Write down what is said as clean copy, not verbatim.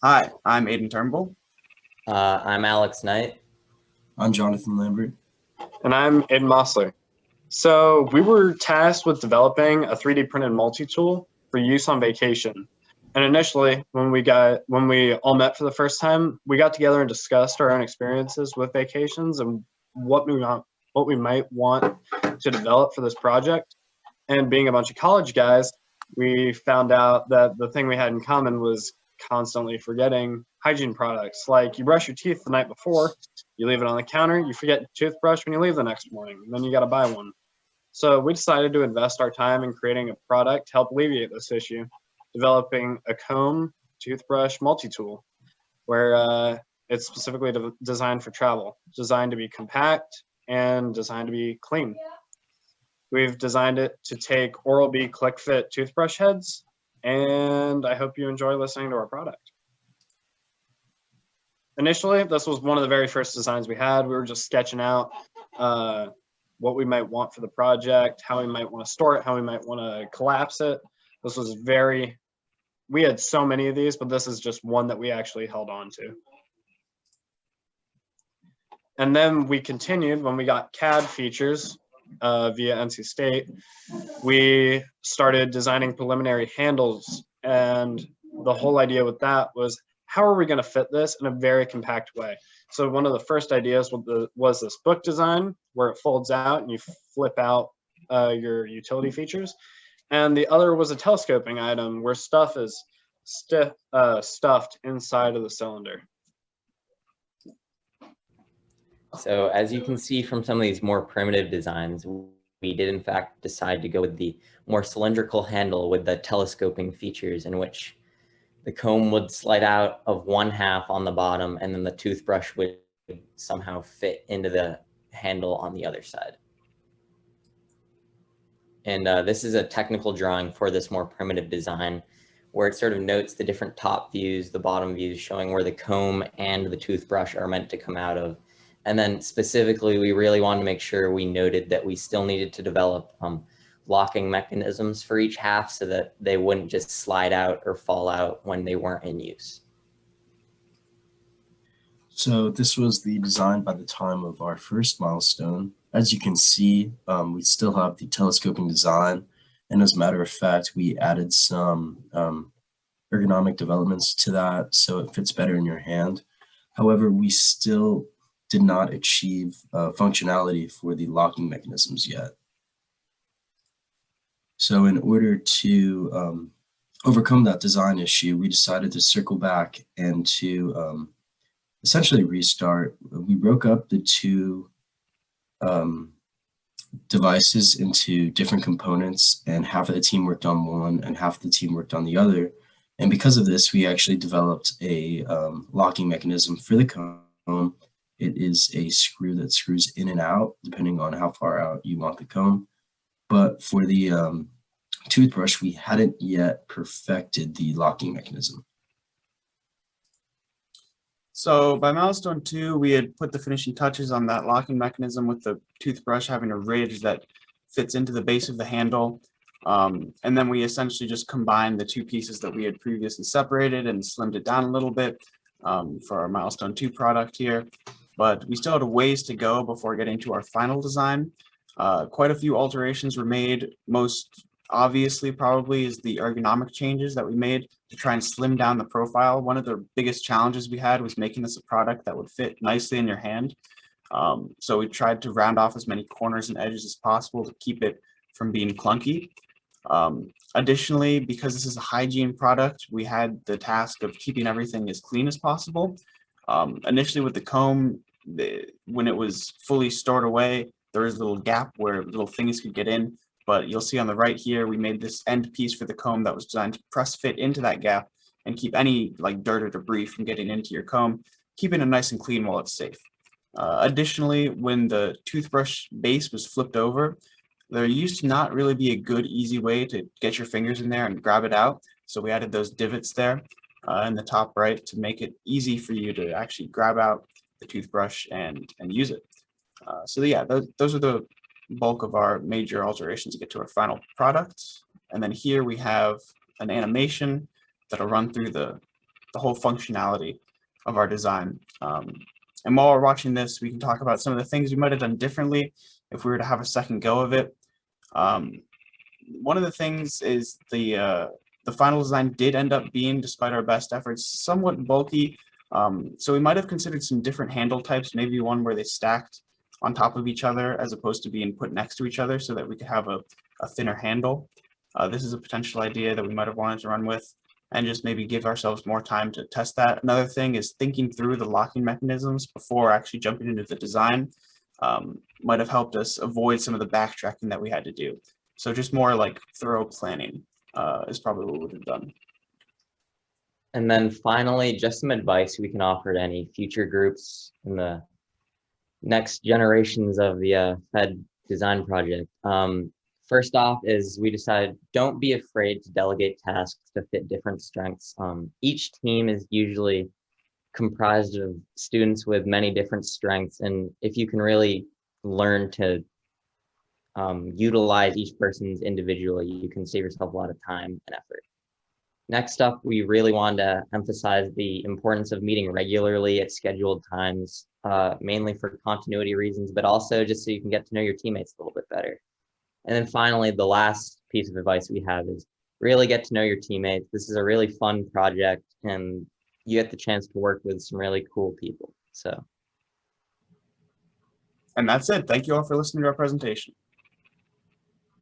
Hi, I'm Aiden Turnbull. I'm Alex Knight. I'm Jonathan Lambert. And I'm Ed Mossler. So we were tasked with developing a 3D printed multi-tool for use on vacation. And initially, when we all met for the first time, we got together and discussed our own experiences with vacations and what we might want to develop for this project. And being a bunch of college guys, we found out that the thing we had in common was constantly forgetting hygiene products. Like you brush your teeth the night before, you leave it on the counter, you forget your toothbrush when you leave the next morning, and then you got to buy one. So we decided to invest our time in creating a product to help alleviate this issue, developing a comb toothbrush multi-tool, where it's specifically designed for travel, designed to be compact and designed to be clean. We've designed it to take Oral-B click fit toothbrush heads, and I hope you enjoy listening to our product. Initially, this was one of the very first designs we had. We were just sketching out what we might want for the project, how we might want to store it, how we might want to collapse it. This was we had so many of these, but this is just one that we actually held on to. And then we continued when we got CAD features via NC State. We started designing preliminary handles, and the whole idea with that was, how are we going to fit this in a very compact way? So one of the first ideas was this book design where it folds out and you flip out your utility features. And the other was a telescoping item where stuff is stuffed inside of the cylinder. So as you can see from some of these more primitive designs, we did in fact decide to go with the more cylindrical handle with the telescoping features, in which the comb would slide out of one half on the bottom and then the toothbrush would somehow fit into the handle on the other side. And this is a technical drawing for this more primitive design, where it sort of notes the different top views, the bottom views, showing where the comb and the toothbrush are meant to come out of. And then specifically, we really wanted to make sure we noted that we still needed to develop locking mechanisms for each half so that they wouldn't just slide out or fall out when they weren't in use. So this was the design by the time of our first milestone. As you can see, we still have the telescoping design. And as a matter of fact, we added some ergonomic developments to that so it fits better in your hand. However, we still did not achieve functionality for the locking mechanisms yet. So in order to overcome that design issue, we decided to circle back and to essentially restart. We broke up the two devices into different components, and half of the team worked on one and half of the team worked on the other. And because of this, we actually developed a locking mechanism for the comb. It is a screw that screws in and out depending on how far out you want the comb. But for the toothbrush, we hadn't yet perfected the locking mechanism. So by milestone 2, we had put the finishing touches on that locking mechanism with the toothbrush having a ridge that fits into the base of the handle. And then we essentially just combined the two pieces that we had previously separated and slimmed it down a little bit for our milestone 2 product here. But we still had a ways to go before getting to our final design. Quite a few alterations were made. Most obviously probably is the ergonomic changes that we made to try and slim down the profile. One of the biggest challenges we had was making this a product that would fit nicely in your hand. So we tried to round off as many corners and edges as possible to keep it from being clunky. Additionally, because this is a hygiene product, we had the task of keeping everything as clean as possible. Initially with the comb, when it was fully stored away, there was a little gap where little things could get in, but you'll see on the right here, we made this end piece for the comb that was designed to press fit into that gap and keep any like dirt or debris from getting into your comb, keeping it nice and clean while it's safe. Additionally, when the toothbrush base was flipped over, there used to not really be a good, easy way to get your fingers in there and grab it out. So we added those divots there in the top right to make it easy for you to actually grab out the toothbrush and use it. So yeah, those are the bulk of our major alterations to get to our final product. And then here we have an animation that'll run through the the whole functionality of our design. And while we're watching this, we can talk about some of the things we might have done differently if we were to have a second go of it. One of the things is the final design did end up being, despite our best efforts, somewhat bulky. So we might have considered some different handle types, maybe one where they stacked on top of each other as opposed to being put next to each other so that we could have a thinner handle. This is a potential idea that we might have wanted to run with and just maybe give ourselves more time to test that. Another thing is thinking through the locking mechanisms before actually jumping into the design might have helped us avoid some of the backtracking that we had to do. So just more like thorough planning is probably what we would have done. And then finally, just some advice we can offer to any future groups in the next generations of the FEDD design project. First off is we decided don't be afraid to delegate tasks to fit different strengths. Each team is usually comprised of students with many different strengths, and if you can really learn to utilize each person's individually, you can save yourself a lot of time and effort. Next up, we really wanted to emphasize the importance of meeting regularly at scheduled times, mainly for continuity reasons, but also just so you can get to know your teammates a little bit better. And then finally, the last piece of advice we have is really get to know your teammates. This is a really fun project and you get the chance to work with some really cool people. So. And that's it. Thank you all for listening to our presentation.